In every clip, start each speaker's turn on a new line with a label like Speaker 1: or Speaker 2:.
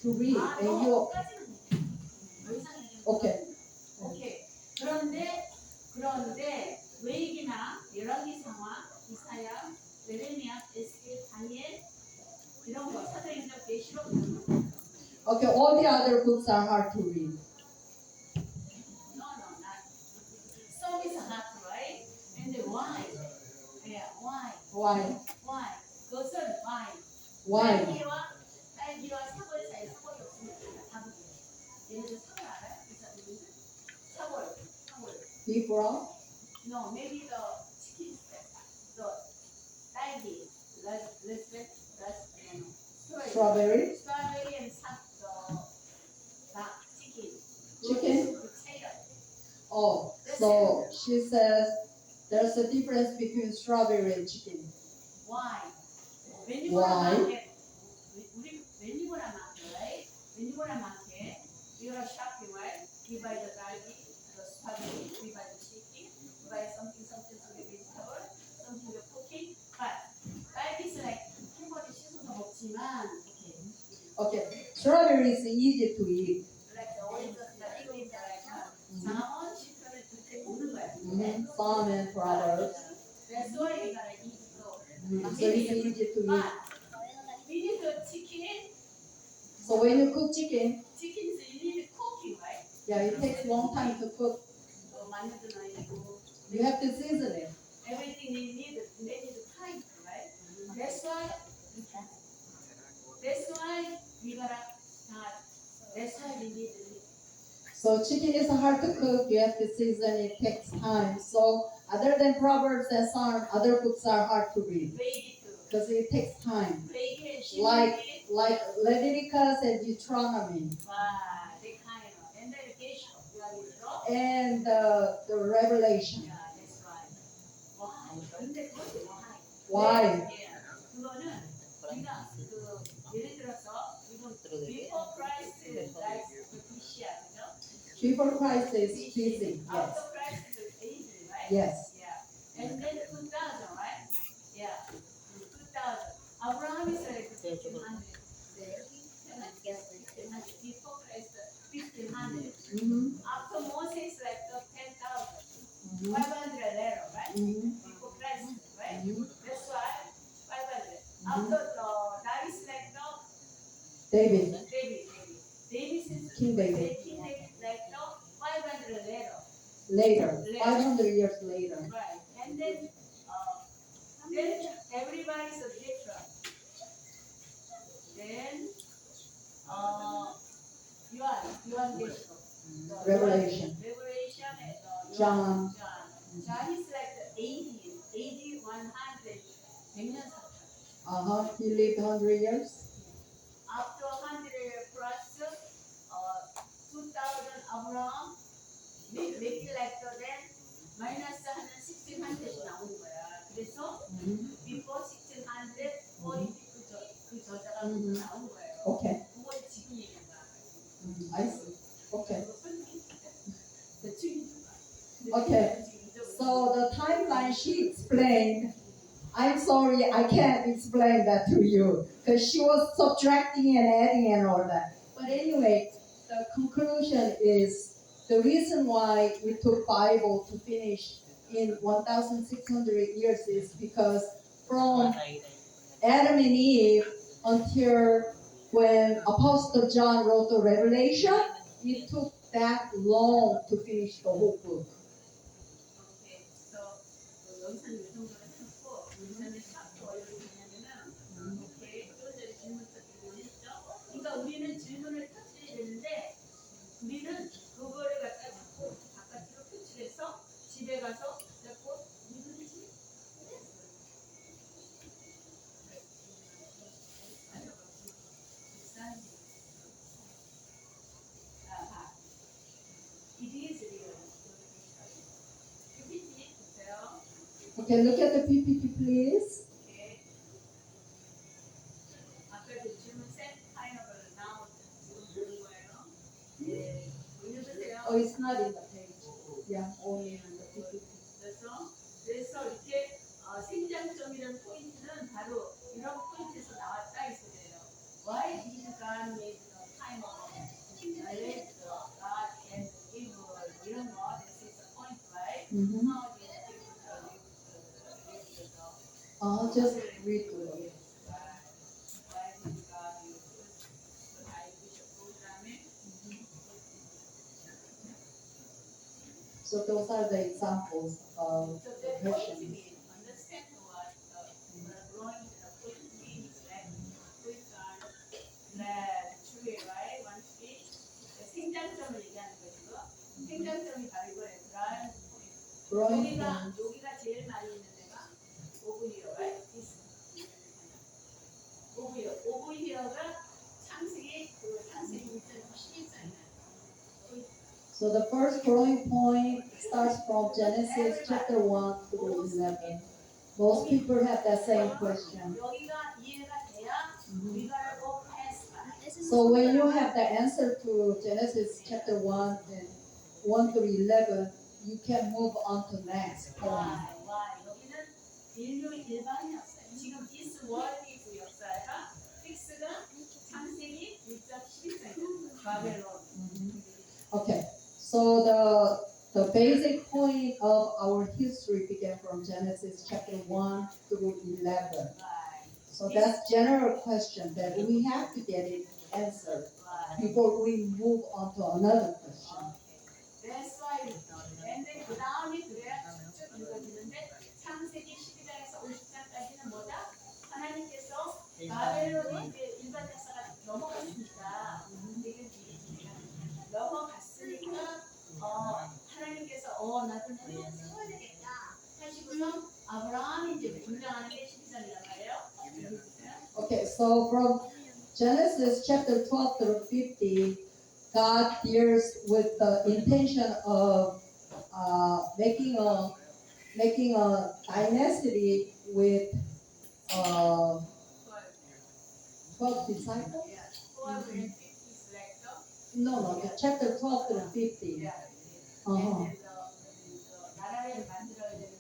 Speaker 1: to read. And you okay.
Speaker 2: 오케이. 그런데 웨이기나 열왕기상하, 이사야, 예레미야, 에스겔, 다니엘 이런 거 사도행전 계시록
Speaker 1: Okay, all the other books are hard to read.
Speaker 2: No, not. Some is hard, right? And why? Yeah, why?
Speaker 1: Why?
Speaker 2: Why? 그것은 why?
Speaker 1: Why?
Speaker 2: 딸기와 사골 사이 사골이 없으니까 답은 얘네들 사골 알아요? 사골.
Speaker 1: Beef raw?
Speaker 2: No, maybe the chicken the 딸기,
Speaker 1: Strawberry?
Speaker 2: strawberry and the chicken.
Speaker 1: Chicken?
Speaker 2: Potato.
Speaker 1: Oh, so she says there's a difference between strawberry and chicken.
Speaker 2: Why? When you
Speaker 1: Why?
Speaker 2: go to market, right? When you go to market, you are shopping, right? You buy the garlic, the strawberry, you buy the chicken, you buy something vegetable, something the cooking. But garlic is like 한 번에 씻어서 먹지만,
Speaker 1: Okay, strawberry is easy to eat.
Speaker 2: like the orange, the 이거 있잖아요. salmon, chicken 이렇게 먹는 거야.
Speaker 1: Some and products.
Speaker 2: That's why you gotta eat slow.
Speaker 1: So it's easy to eat.
Speaker 2: But we need the chicken.
Speaker 1: So when you cook chicken,
Speaker 2: Chicken is you need cooking, right?
Speaker 1: yeah, it takes a long time to cook.
Speaker 2: 마늘도 넣어야 되고.
Speaker 1: You have to season it.
Speaker 2: Everything they need time, right? That's why we gotta start. That's why we need it.
Speaker 1: So chicken is hard to cook. You have to season it. Takes time. So other than Proverbs and Psalms, other books are hard to read because it takes time. Like Leviticus and Deuteronomy. And the Revelation.
Speaker 2: Yeah, that's right.
Speaker 1: Why?
Speaker 2: 그거는 우리가 예를 들어서 이건 before Christ like BC야, 그죠?
Speaker 1: Before Christ is busy. Yes.
Speaker 2: After Christ is AD, right?
Speaker 1: Yes.
Speaker 2: Yeah. And then 2000, right? Yeah. 2000. Abraham is like 1500. Before Christ 1500. After Moses like 10,000. 500 later, right? Before Christ, right? That's why 500. After David is like
Speaker 1: David.
Speaker 2: David is
Speaker 1: King David.
Speaker 2: King David like 500 later.
Speaker 1: Later. 500 years later.
Speaker 2: Right. And then everybody is different. Then Yuan Gesho.
Speaker 1: Revelation.
Speaker 2: And
Speaker 1: John.
Speaker 2: John is like the 80, 100.
Speaker 1: He lived 100 years.
Speaker 2: After 100 plus 2000 Abraham, maybe like then minus 1600 나오는 거야. 그래서 before 1600, 40 그 저자가 나온 거예요.
Speaker 1: Okay.
Speaker 2: 그걸 지금 얘기한 거야.
Speaker 1: I see. Okay. Okay. So the timeline she explained, I'm sorry, I can't explain that to you because she was subtracting and adding and all that. But anyway, the conclusion is the reason why we took Bible to finish in 1,600 years is because from Adam and Eve until when Apostle John wrote the Revelation, it took that long to finish the whole book.
Speaker 2: Okay, so 여기서 이 정도는 듣고 그다음에 샤프 어디로 가냐면은 오케이 또 이제 질문 터뜨리고 했죠. 그러니까 우리는 질문을 터뜨려야 되는데 우리는 그거를 갖다 자꾸 바깥으로 표출해서 집에 가서 자꾸 이분이지. It is real. PPT 보세요.
Speaker 1: Okay, look at the PPT, please.
Speaker 2: 오케이. 아까 그 질문 셋 파이너블 나온 지금 보는 거예요. 네. 읽으세요.
Speaker 1: Oh, it's not in the page. Yeah, only in the PPT.
Speaker 2: 그래서 이렇게 생장점이라는 포인트는 바로 이런 포인트에서 나왔다 이 소리예요. Why did God make the
Speaker 1: I'll just read through it. So those are the examples of
Speaker 2: So
Speaker 1: the
Speaker 2: the point to
Speaker 1: questions.
Speaker 2: be understand what the growing the point means like quick tree, right? One tree. 생장점을 얘기하는 것이고 생장점이 바로 이거예요.
Speaker 1: Growing
Speaker 2: 여기가
Speaker 1: plants.
Speaker 2: 여기가 제일 많이 있는 데가 오브히어, right? 오브히어가 창세기 그 창세기 1장 11장이에요.
Speaker 1: So the first growing point starts from Genesis chapter 1 through 11. Most people have that same question.
Speaker 2: 여기가 이해가 돼야 우리가 고 패스.
Speaker 1: So when you have the answer to Genesis chapter 1 and 1 through 11, you can move on to next point.
Speaker 2: 와, 여기는 인류 일반 역사. 지금 this world is 역사가 픽스가 창세기 1장 11장이에요. 바벨론.
Speaker 1: Okay, so the basic point of our history began from Genesis chapter 1 through 11. So that's general question that we have to get it answered before we move on to another question.
Speaker 2: That's why. 근데 그 다음에 그래야 쭉쭉 읽어지는데 창세기 12장에서 50장까지는 뭐다? 하나님께서 바벨론이 이제 일반 역사가 넘어갔으니까 하나님께서 나도 너희를 세워야 되겠다 하시고서 아브라함이 이제 등장하는 게 12장이란 말이에요.
Speaker 1: Okay, so from Genesis chapter 12 through 50, God deals with the intention of making a dynasty with 12 disciples. No, the chapter 12 through 50.
Speaker 2: 나라를 만들어야 되는데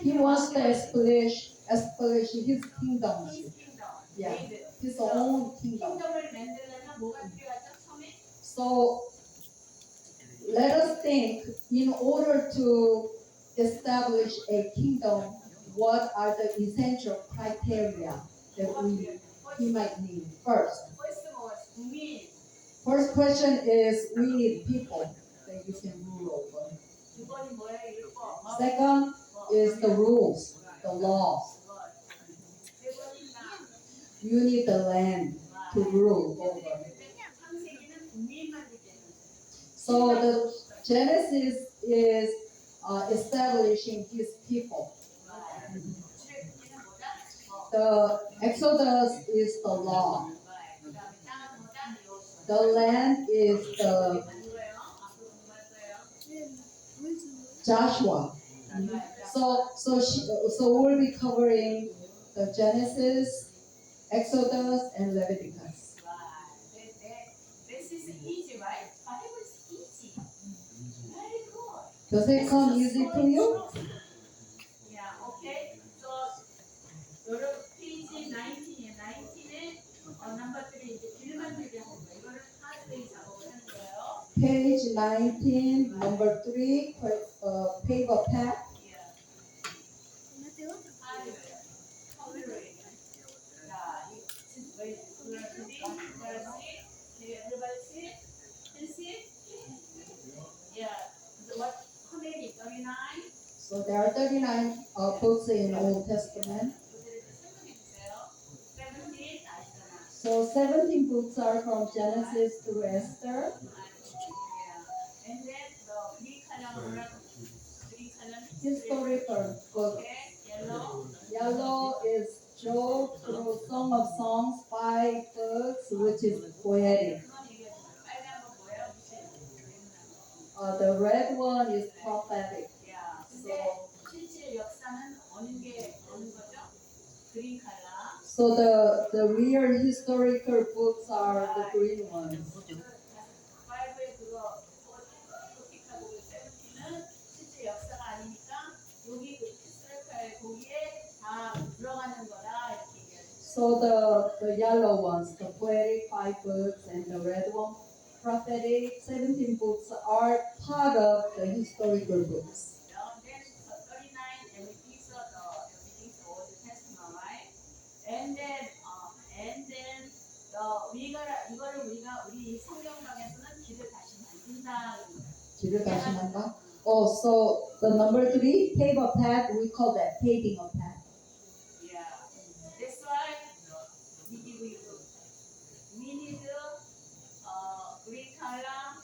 Speaker 1: He wants to establish his kingdom.
Speaker 2: His kingdom.
Speaker 1: Yeah, his own kingdom.
Speaker 2: 킹덤을 만들려면 뭐가 필요하죠? 처음에
Speaker 1: So let us think, in order to establish a kingdom, what are the essential criteria that he might need? First
Speaker 2: 국민.
Speaker 1: First question is, we need people that you can rule over.
Speaker 2: 두 번이 뭐예요? 율법.
Speaker 1: Second is the rules, the laws.
Speaker 2: 세 번이 땅.
Speaker 1: You need the land to rule over.
Speaker 2: 창세기는 국민만 되는.
Speaker 1: So the Genesis is establishing his people.
Speaker 2: 출애굽기는 뭐다?
Speaker 1: The Exodus is the law.
Speaker 2: 그다음에 땅은 뭐다? 여호수아.
Speaker 1: The land is the
Speaker 2: 뭐예요? 앞으로 공부할 거예요.
Speaker 1: Joshua. So we'll be covering the Genesis, Exodus, and Leviticus.
Speaker 2: This is easy, right? Bible is easy. Very good.
Speaker 1: Does it come easy to you?
Speaker 2: Yeah, okay. So, 여러분 page 19에 number 3 이제 길만 들게 하는 거예요. 이거를 하드웨이 작업을 하는 거예요.
Speaker 1: Page 19, number 3, paper pack.
Speaker 2: Yeah. 하드웨이. 자, everybody see? Can see? Yeah. So what? How many? 39?
Speaker 1: So there are 39 books in Old Testament. So 17 books are from Genesis through Esther.
Speaker 2: And then the Greek column,
Speaker 1: Historical book.
Speaker 2: okay, yellow.
Speaker 1: Yellow is Job through Song of Songs, 5 books, which is poetic.
Speaker 2: 빨간 거 뭐예요?
Speaker 1: The red one is prophetic.
Speaker 2: 야, 근데 실제 역사는 어느 거죠? 그린 컬러.
Speaker 1: So the real historical books are the green ones.
Speaker 2: 바이블 그거 토픽하고 17는 실제 역사가 아니니까 여기 그 히스토리컬 거기에 다 들어가는 거다 이렇게 얘기해요.
Speaker 1: So the yellow ones, the poetic 5 books, and the red one, prophetic 17 books are part of the historical books.
Speaker 2: Then 39 everything's Old Testament. and then 이거를 우리가 우리 성경방에서는 길을 다시 만든다.
Speaker 1: 길을 다시 만다. Oh, so the number 3, pave a path, we call that paving a path.
Speaker 2: Yeah. That's why we need green color,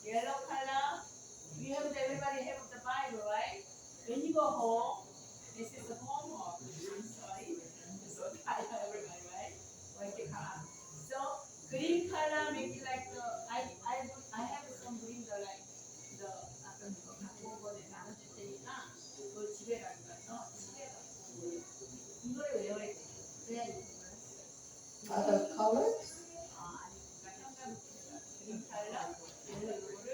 Speaker 2: yellow color. We have everybody have the Bible, right? When you go home, this is the homework. I'm sorry, I'm so tired, everybody, right? So green color maybe like I have some green color like the 아까 그거 갖고 온 거는 나눠줄 테니까 그걸 집에 가서 이거를 외워야 돼. 그래야 이거
Speaker 1: Other colors?
Speaker 2: 아니 그러니까 현관 그린 칼라 얘는 이거를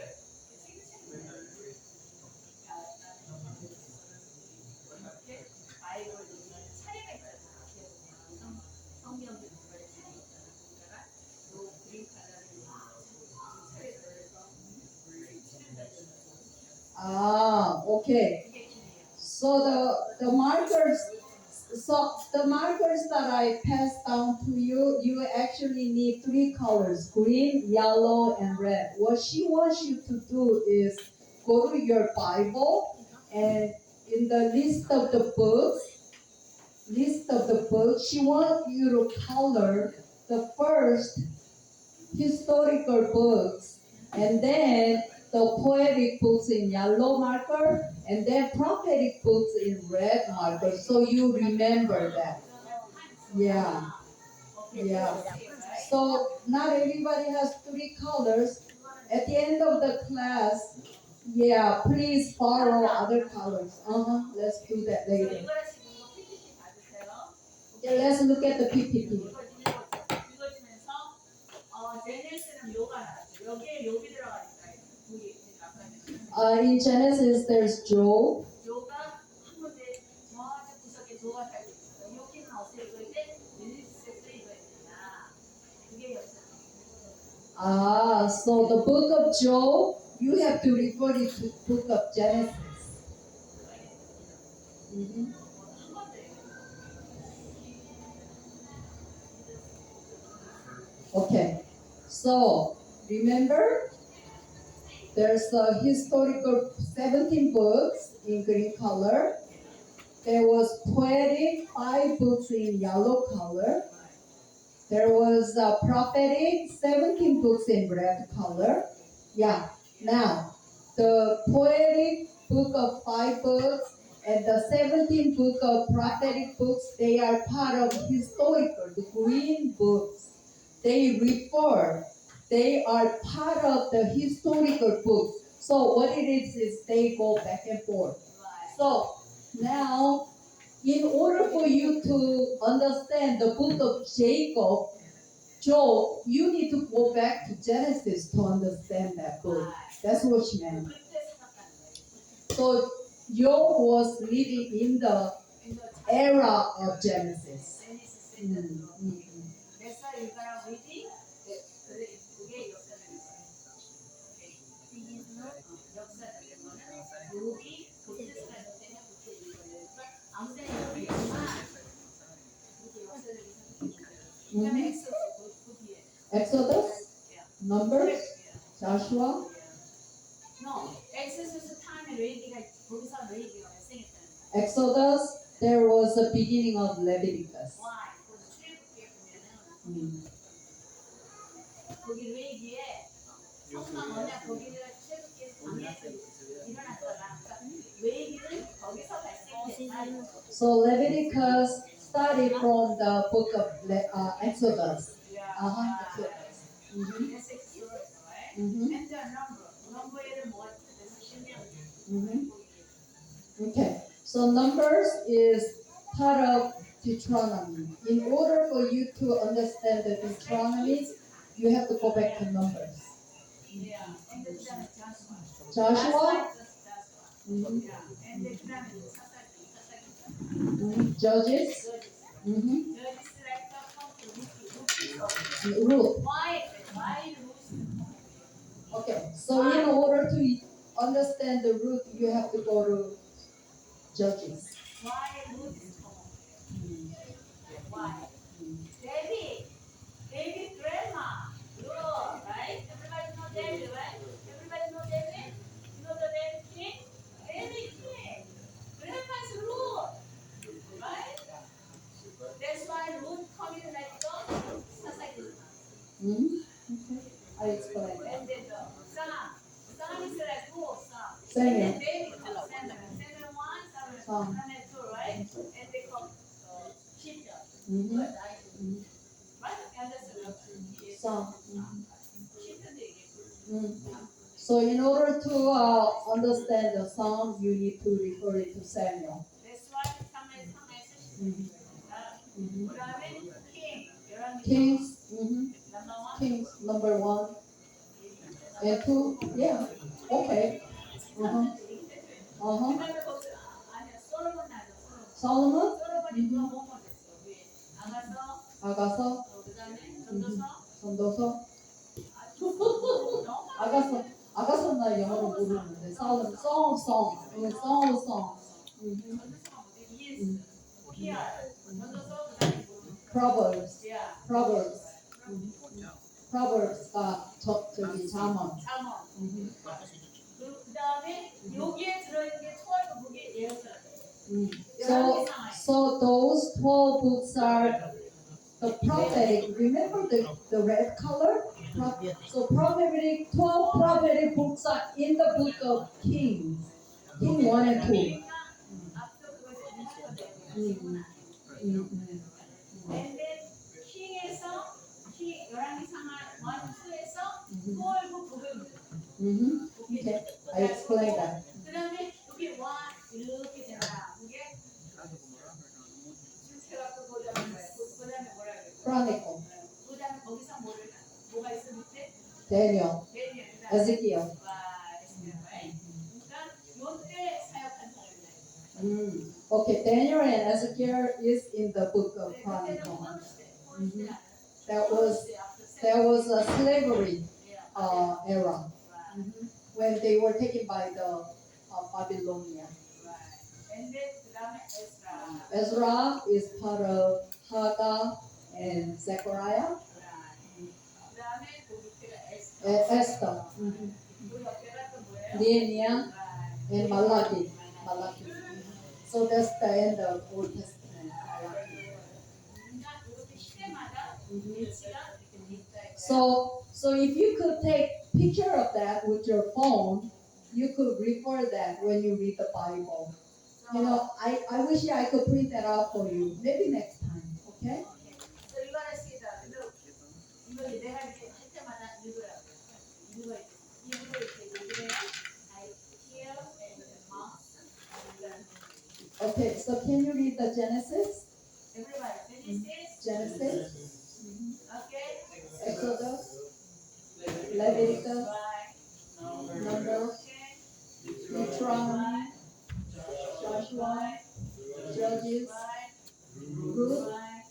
Speaker 2: 이렇게 바이블 차례가 있잖아. 성경 그거에 차례 있잖아. 그러니까 요 그린 칼라를 차례를 해서 칠한다.
Speaker 1: Ah, okay.
Speaker 2: 이게 길이에요.
Speaker 1: So the markers, so the markers that I passed down to you, you actually need 3 colors: green, yellow, and red. What she wants you to do is go to your Bible and in the list of the books, she wants you to color the first historical books and then the poetic books in yellow marker and then prophetic books in red marker so you remember that. Yeah. Yeah. So not everybody has 3 colors. At the end of the class, yeah, please borrow other colors. Let's do that later.
Speaker 2: 이거 지금 이거 PPT 받으세요.
Speaker 1: Yeah, let's look at the PPT.
Speaker 2: 읽어주면서 제네시스는 요가 나왔죠. 여기에 요비 들어가니까 우리 아까
Speaker 1: In Genesis, there's Job.
Speaker 2: 요가 한 군데 저쪽 구석에 조가 달려 있어요. 여기는 어떻게 읽어야 돼? 제네시스에서 읽어야 되나? 그게 여기서.
Speaker 1: So the book of Job, you have to refer it to book of Genesis. Mhm.
Speaker 2: 한 번도 읽어요.
Speaker 1: Okay, so remember, there's a historical 17 books in green color. There was poetic 5 books in yellow color. There was prophetic 17 books in red color. Yeah. Now, the poetic book of 5 books and the 17 book of prophetic books, they are part of historical, the green books. They are part of the historical books. So what it is they go back and forth. So now, in order for you to understand the book of Job, you need to go back to Genesis to understand that book. That's what she meant.
Speaker 2: 그때 생각하는 거예요.
Speaker 1: So Job was living in the era of Genesis.
Speaker 2: 제네시스
Speaker 1: 음,
Speaker 2: 때도.
Speaker 1: 음.
Speaker 2: 그래서 이거랑 리딩 그게 역사적인 거예요. 역사적인 거는 요비 그때가 때문에 그때 읽어요. 아무 데나 읽지만 이게 역사적인 거예요. 그다음에 엑소스 그 뒤에.
Speaker 1: Exodus, Numbers, Joshua.
Speaker 2: No, 엑소스 타임에 레이디가 거기서 레이디가 발생했다는 거예요.
Speaker 1: Exodus, there was the beginning of Leviticus.
Speaker 2: Why? 그 출애굽기에 보면은
Speaker 1: 음.
Speaker 2: 거기 레이디에 성막 언약 거기를 출애굽기에 방해해서 일어났잖아. 그러니까 레이디는 거기서 발생했다.
Speaker 1: So Leviticus started from the book of Exodus. Exodus. Mhm.
Speaker 2: That's a keyword, right?
Speaker 1: Mhm.
Speaker 2: And the number에는 뭐가 있어서 신명.
Speaker 1: Mhm. Okay. So Numbers is part of Deuteronomy. In order for you to understand the Deuteronomy, you have to go back to Numbers.
Speaker 2: Yeah. And the Joshua.
Speaker 1: Joshua,
Speaker 2: Mhm. Yeah. And the 사사기.
Speaker 1: Judges, mhm,
Speaker 2: Judges like the
Speaker 1: Ruth.
Speaker 2: Why Ruth?
Speaker 1: Okay. So in order to understand the root, you have to go to Judges.
Speaker 2: Why Ruth is common?
Speaker 1: Okay. I explain.
Speaker 2: And then the Sam is like who? Sam. And
Speaker 1: Samuel.
Speaker 2: then David comes Samuel. Samuel 1,
Speaker 1: Sam.
Speaker 2: Samuel 2, right? And they come Shipyard.
Speaker 1: Mm-hmm.
Speaker 2: Good, right? Eldest brother.
Speaker 1: Sam.
Speaker 2: Shipyard 얘기해.
Speaker 1: So in order to understand the song, you need to refer it to Samuel.
Speaker 2: That's why Samuel 3에서
Speaker 1: Mhm. Mhm.
Speaker 2: 그다음에 King.
Speaker 1: Kings.
Speaker 2: Number 1.
Speaker 1: Kings number 1 and 2. Yeah. Okay. Uh-huh.
Speaker 2: 그다음에 거기 아니야 솔로몬 나죠
Speaker 1: Solomon.
Speaker 2: 솔로몬이 누가 뭐뭐 됐어 위에
Speaker 1: 아가서.
Speaker 2: 그다음에 전도서
Speaker 1: 전도서.
Speaker 2: 너무
Speaker 1: 아가서 나 영어로 모르는데. Solomon. Song of Songs. Song of Songs.
Speaker 2: 전도서가 뭐지? ES PR 전도서 그다음에
Speaker 1: Proverbs.
Speaker 2: 야
Speaker 1: Proverbs. Proverbs가 저기 잠언.
Speaker 2: 그다음에 여기에 들어있는 게 12 북이 예언서예요.
Speaker 1: So those 12 books are the prophetic. Remember the red color? So prophetic 12 prophetic books are in the book of Kings. King 1 and 2.
Speaker 2: 그러니까 앞서 그것에 인식되는 And then 킹에서 킹 11개 상하 1, 2에서 12 북을
Speaker 1: Okay, I explained that.
Speaker 2: 그다음에 여기 와 이렇게 된다. 이게 해갖고 보자는 거예요. 그다음에 뭐라 그래요?
Speaker 1: Chronicle,
Speaker 2: 그다음에 거기서 뭐가 있어 밑에?
Speaker 1: Daniel,
Speaker 2: 데니엘.
Speaker 1: Ezekiel.
Speaker 2: 와, 에스겔. 그러니까 요때 사역한 사람이다.
Speaker 1: Okay, Daniel and Ezekiel is in the book of
Speaker 2: 그때는
Speaker 1: Chronicle.
Speaker 2: 포르시
Speaker 1: That was a slavery era when they were taken by the Babylonia.
Speaker 2: And then 그다음에 에스라.
Speaker 1: Ezra is part of Haggai and Zechariah.
Speaker 2: 그다음에 그 밑에가
Speaker 1: Esther,
Speaker 2: 그 옆에가 또 뭐예요?
Speaker 1: Nehemiah, and Malachi. So that's the end of Old Testament. Malachi.
Speaker 2: 그러니까 이렇게 시대마다 위치가 이렇게 있다.
Speaker 1: So if you could take picture of that with your phone, you could refer that when you read the Bible. You know, I wish I could print that out for you. Maybe next time. Okay?
Speaker 2: So you gotta see that. 이거 내가 이렇게 할 때마다 읽으라고. 이거 이렇게 얘기해요. I hear and mouth.
Speaker 1: Okay, so can you read the Genesis?
Speaker 2: Everybody,
Speaker 1: Genesis,
Speaker 2: okay?
Speaker 1: Exodus, Leviticus,
Speaker 2: Right.
Speaker 1: Numbers,
Speaker 2: Okay.
Speaker 1: Deuteronomy, Joshua, Judges, Ruth,
Speaker 2: Right.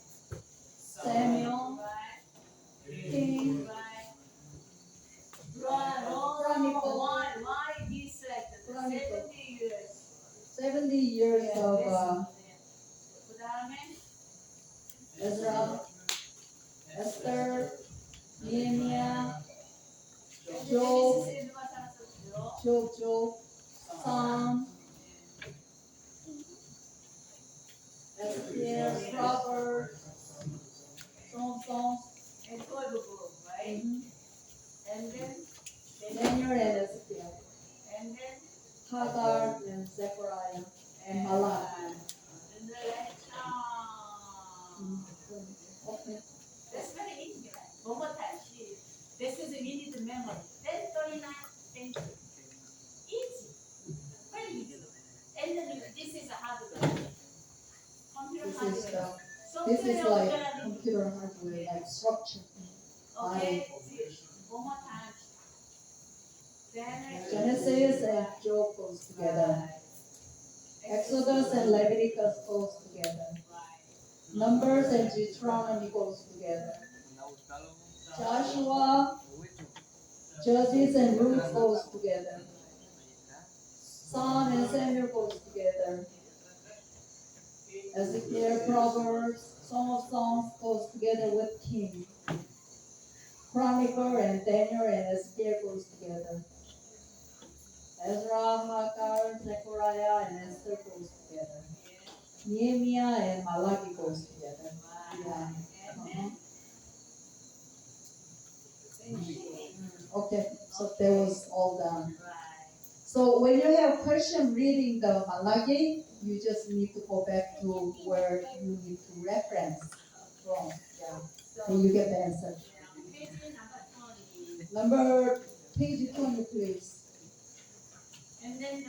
Speaker 1: Samuel,
Speaker 2: Right.
Speaker 1: King,
Speaker 2: Right. Oh,
Speaker 1: Chronicle.
Speaker 2: why this like
Speaker 1: Chronicle.
Speaker 2: 70 years?
Speaker 1: 70 years of
Speaker 2: 그다음에
Speaker 1: Ezra, Esther, Nehemiah, Job,
Speaker 2: 누가 살았었죠?
Speaker 1: Job, Psalm, Ezekiel, Proverbs, Songs,
Speaker 2: And 12 book, right? And then
Speaker 1: Daniel and Ezekiel,
Speaker 2: and then
Speaker 1: Haggai and Zechariah and Malachi.
Speaker 2: and then
Speaker 1: Okay.
Speaker 2: that's very easy, right? One more time. This is a minute memory. 10:39. Thank you. Easy. Very easy. And then this is a hardware. Computer
Speaker 1: This is
Speaker 2: hardware.
Speaker 1: this is
Speaker 2: Software
Speaker 1: like
Speaker 2: hardware.
Speaker 1: computer hardware, like structure.
Speaker 2: Okay. One more time. Then
Speaker 1: Genesis and Job goes together. Exodus and Leviticus goes together. Numbers and Deuteronomy goes together. Joshua, Judges and Ruth goes together. Psalm and Samuel goes together. Ezekiel, Proverbs, Song of Songs goes together with King. Chronicle and Daniel and Ezekiel goes together. Ezra, Haggai, Zechariah and Esther goes together. Nehemiah and Malachi goes together. Yeah. Okay, so that was all done.
Speaker 2: Right.
Speaker 1: So when you have question reading the Malachi, you just need to go back to where you need to reference from. Yeah,
Speaker 2: So,
Speaker 1: and you get the answer.
Speaker 2: page number 20.
Speaker 1: Number page 20, please.
Speaker 2: And then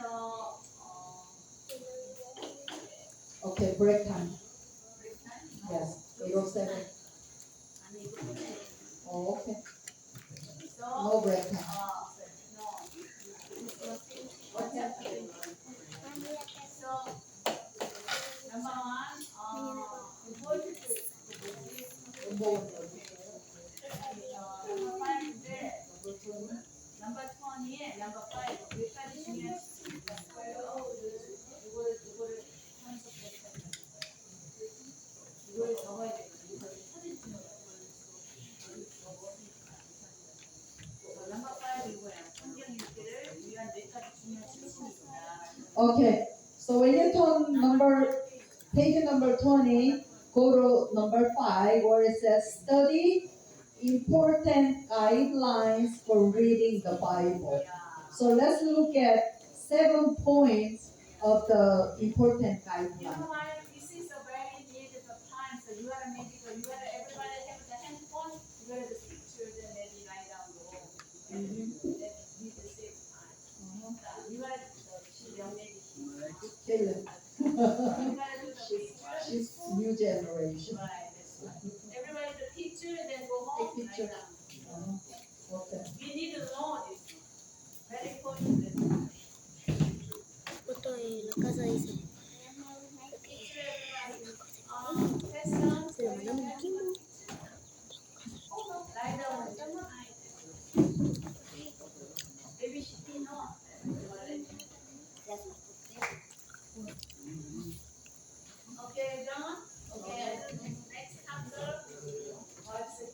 Speaker 1: Okay, break time.
Speaker 2: break time? No.
Speaker 1: Yes, 8:07.
Speaker 2: 아니, 이거 뭐지?
Speaker 1: Oh, okay.
Speaker 2: So,
Speaker 1: No break time.
Speaker 2: no.
Speaker 1: Okay.
Speaker 2: So, number one, important
Speaker 1: Number one.
Speaker 2: number five인데, number 20에 number five 여기까지 중요한 시점이 있어요. 이거를 이걸 적어야 되거든요. 이걸 사진 찍어요. number five 이거예요. 성경 읽기를 위한 네 가지 중요한 지침입니다.
Speaker 1: Okay. So when you turn page number 20, go to number 5 where it says study important guidelines for reading the Bible. So let's look at 7 points of the important
Speaker 2: You know
Speaker 1: guidelines.
Speaker 2: why? This is a very needed of time. So you gotta make it. You gotta everybody have the handphone. You gotta the pictures and maybe write down the whole. And that need to save time. You gotta young lady.
Speaker 1: Caleb,
Speaker 2: You gotta do the picture.
Speaker 1: she's new generation.
Speaker 2: Right. That's right. Everybody the picture, then go home.
Speaker 1: Take picture.
Speaker 2: Write down.
Speaker 1: Okay.
Speaker 2: We need to know this. Very important. This one.
Speaker 3: Estoy en la casa, dice.
Speaker 2: Picture everybody. Question.
Speaker 3: Se lo mandamos aquí, ¿no?
Speaker 2: Write down. Maybe she didn't know. Okay, done. Okay, next chapter. What's it?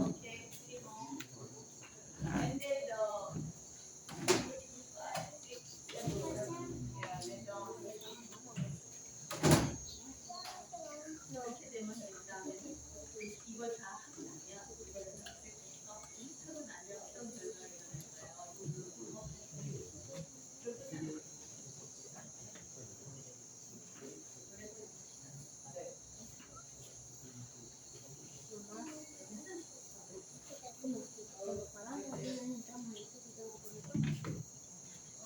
Speaker 2: Okay, keep on. And then five, six, seven. Yeah, then done. 이렇게 되면 일단은 이걸 다 하고 나면 이걸 다 하고 나면 어떤 결과가 일어날까요?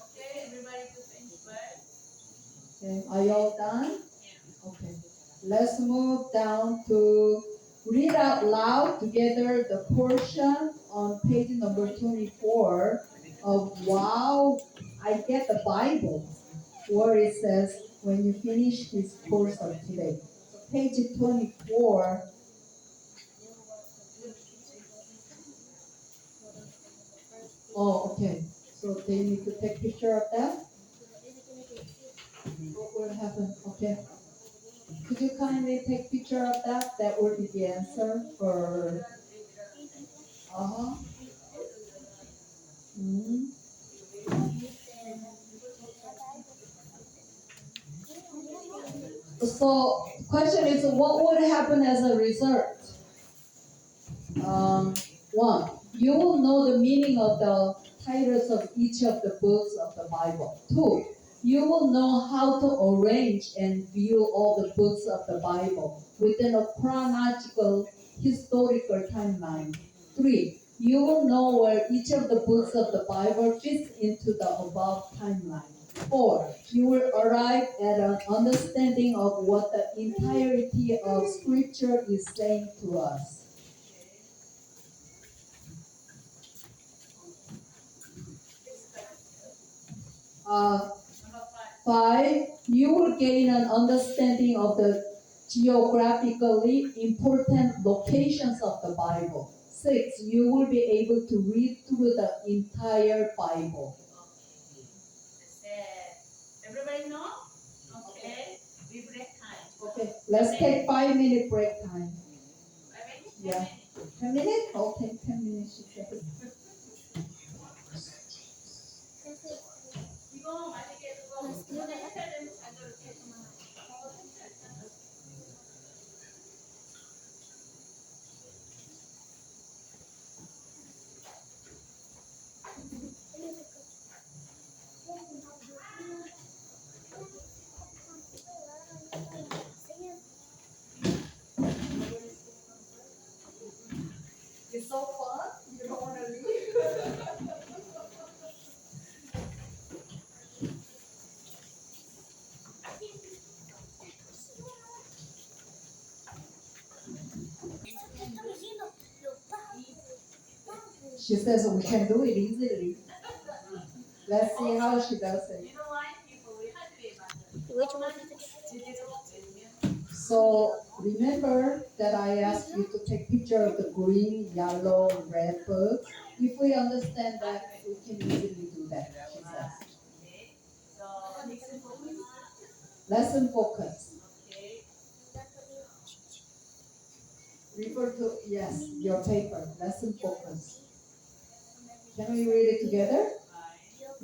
Speaker 2: Okay, everybody to finish well.
Speaker 1: Okay. Are you all done?
Speaker 2: Yeah.
Speaker 1: Okay. Let's move down to read out loud together the portion on page number 24 of Wow, I Get the Bible, where it says, when you finish this course of today. So page 24. Oh, okay. So they need to take picture of that? What will happen? Okay. Could you kindly take picture of that? That will be the answer for. Mm. So, question is, what would happen as a result? One, you will know the meaning of the titles of each of the books of the Bible. Two, you will know how to arrange and view all the books of the Bible within a chronological, historical timeline. Three, you will know where each of the books of the Bible fits into the above timeline. Four, you will arrive at an understanding of what the entirety of Scripture is saying to us.
Speaker 2: Number five.
Speaker 1: 5, you will gain an understanding of the geographically important locations of the Bible. 6, you will be able to read through the entire Bible.
Speaker 2: That's it. Everybody know? Okay. We break time.
Speaker 1: Okay, let's take 5-minute break time.
Speaker 2: 5 minutes?
Speaker 1: Yeah. 10 minutes? Okay, 10 minutes. She said.
Speaker 2: 이거 만약에 그거 해야 되면 잘 이렇게
Speaker 1: It's so fun. You don't want to leave. She says we can do it easily. Let's see how she does it.
Speaker 2: You know why people we had to be about
Speaker 3: 이거 좀
Speaker 1: So remember that I asked you to take picture of the green, yellow, red birds. If we understand that, we can easily do that, she says.
Speaker 2: Okay. So next focus.
Speaker 1: Lesson focus.
Speaker 2: Okay.
Speaker 1: Refer to, yes, your paper. Lesson focus. Can we read it together?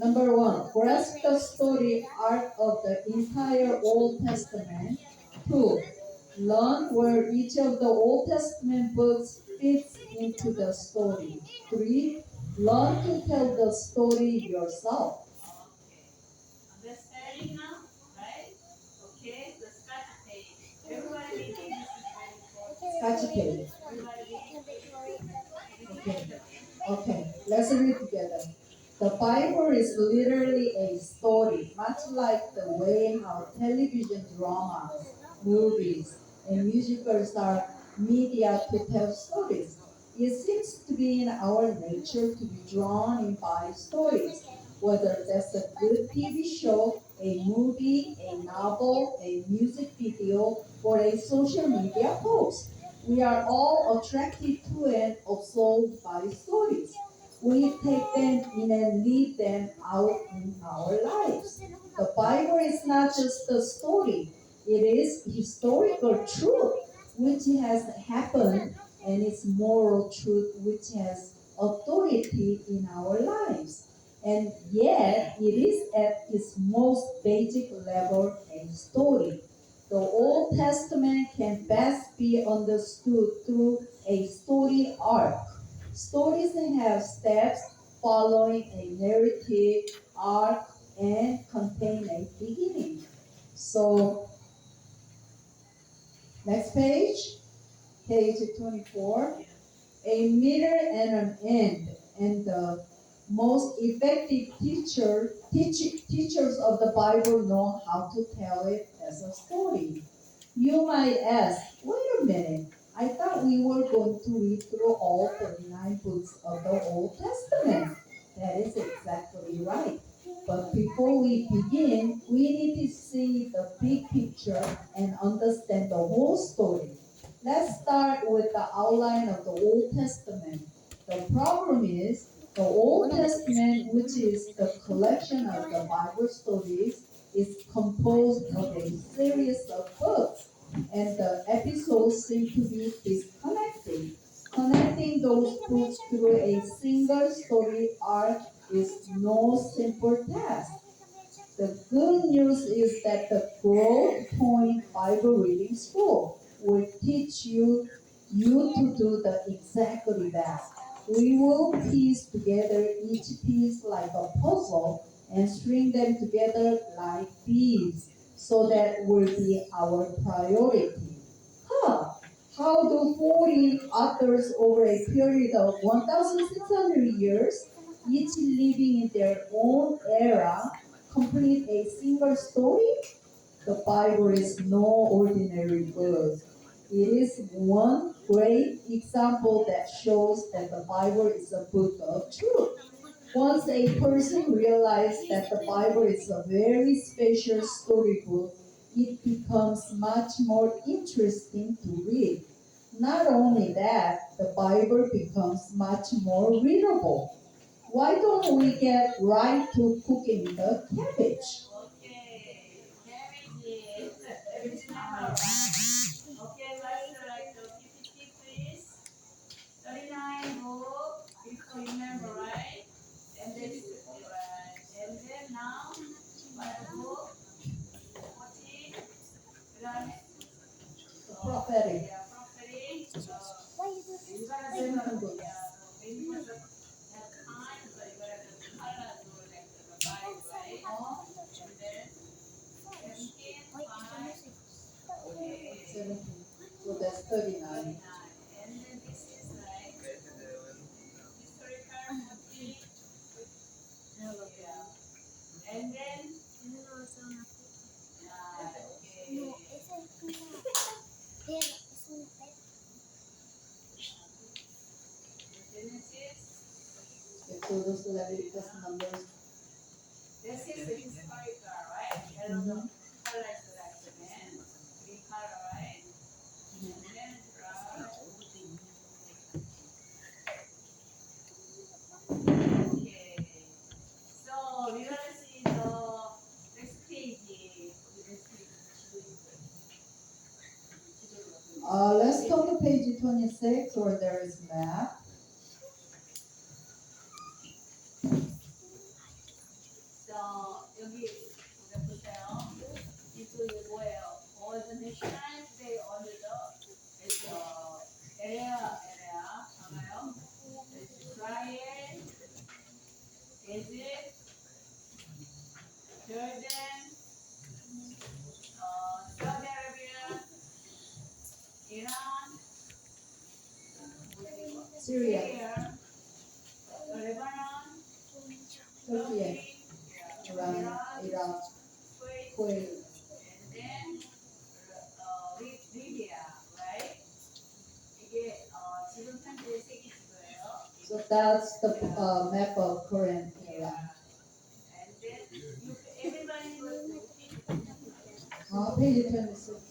Speaker 1: Number 1, grasp the story arc of the entire Old Testament. 2, learn where each of the Old Testament books fits into the story. 3, learn to tell the story yourself.
Speaker 2: Okay. Understanding now, right? Okay. The scratch page. Everybody reading this is very important.
Speaker 1: Scratch page.
Speaker 2: Everybody reading.
Speaker 1: Okay. Okay, let's read together. The Bible is literally a story, much like the way how television dramas, movies, and musicals are media to tell stories. It seems to be in our nature to be drawn in by stories, whether that's a good TV show, a movie, a novel, a music video, or a social media post. We are all attracted to and absorbed by stories. We take them in and live them out in our lives. The Bible is not just a story, it is historical truth which has happened and it's moral truth which has authority in our lives. And yet, it is at its most basic level a story. The Old Testament can best be understood through a story arc. Stories have steps following a narrative arc and contain a beginning. So, next page, page 24. A middle and an end, and the most effective teachers of the Bible know how to tell it as a story. You might ask, wait a minute, I thought we were going to read through all 39 books of the Old Testament. That is exactly right. But before we begin, we need to see the big picture and understand the whole story. Let's start with the outline of the Old Testament. The problem is the Old Testament, which is the collection of the Bible stories, is composed of a series of books, and the episodes seem to be disconnected. Connecting those books through a single story arc is no simple task. The good news is that the Growth Point Bible Reading School will teach you to do the exactly that. We will piece together each piece like a puzzle and string them together like beads so that will be our priority. Huh. How do 40 authors over a period of 1,600 years, each living in their own era, complete a single story? The Bible is no ordinary book. It is one great example that shows that the Bible is a book of truth. Once a person realizes that the Bible is a very special storybook, it becomes much more interesting to read. Not only that, the Bible becomes much more readable. Why don't we get right to cooking the cabbage?
Speaker 2: Okay. Cabbage number 1. Okay, let's select the PPT please. 39 book. If you remember right. And then right. And then now what book? 14. 그다음에
Speaker 1: Prophetic.
Speaker 2: yeah, prophetic. You gotta
Speaker 1: Seven
Speaker 2: do the
Speaker 1: books.
Speaker 2: when you have time, so you gotta do color do like the Bible, right? And then 17, 5. Okay.
Speaker 1: 17. So that's 39.
Speaker 2: 39. And then this is like
Speaker 1: So those Leviticus numbers.
Speaker 2: This is the historical, right? Yellow color selection, green color, right? And then right. Okay. So we're gonna see the next page.
Speaker 1: Let's go to page 26 where there is map.
Speaker 2: So 여기 우리가 보세요. 이쪽이 뭐예요? All the nations they under the area 알아요? Israel, Egypt, Jordan, Saudi Arabia, Iran,
Speaker 1: Syria,
Speaker 2: Lebanon,
Speaker 1: Turkey,
Speaker 2: yeah,
Speaker 1: Iran, Iraq,
Speaker 2: Kuwait,
Speaker 1: Kuwait.
Speaker 2: and then Libya, right? 이게 지금 현재 세계 지도예요.
Speaker 1: So that's the map of current Iraq.
Speaker 2: And then everybody was looking.
Speaker 1: Page 26.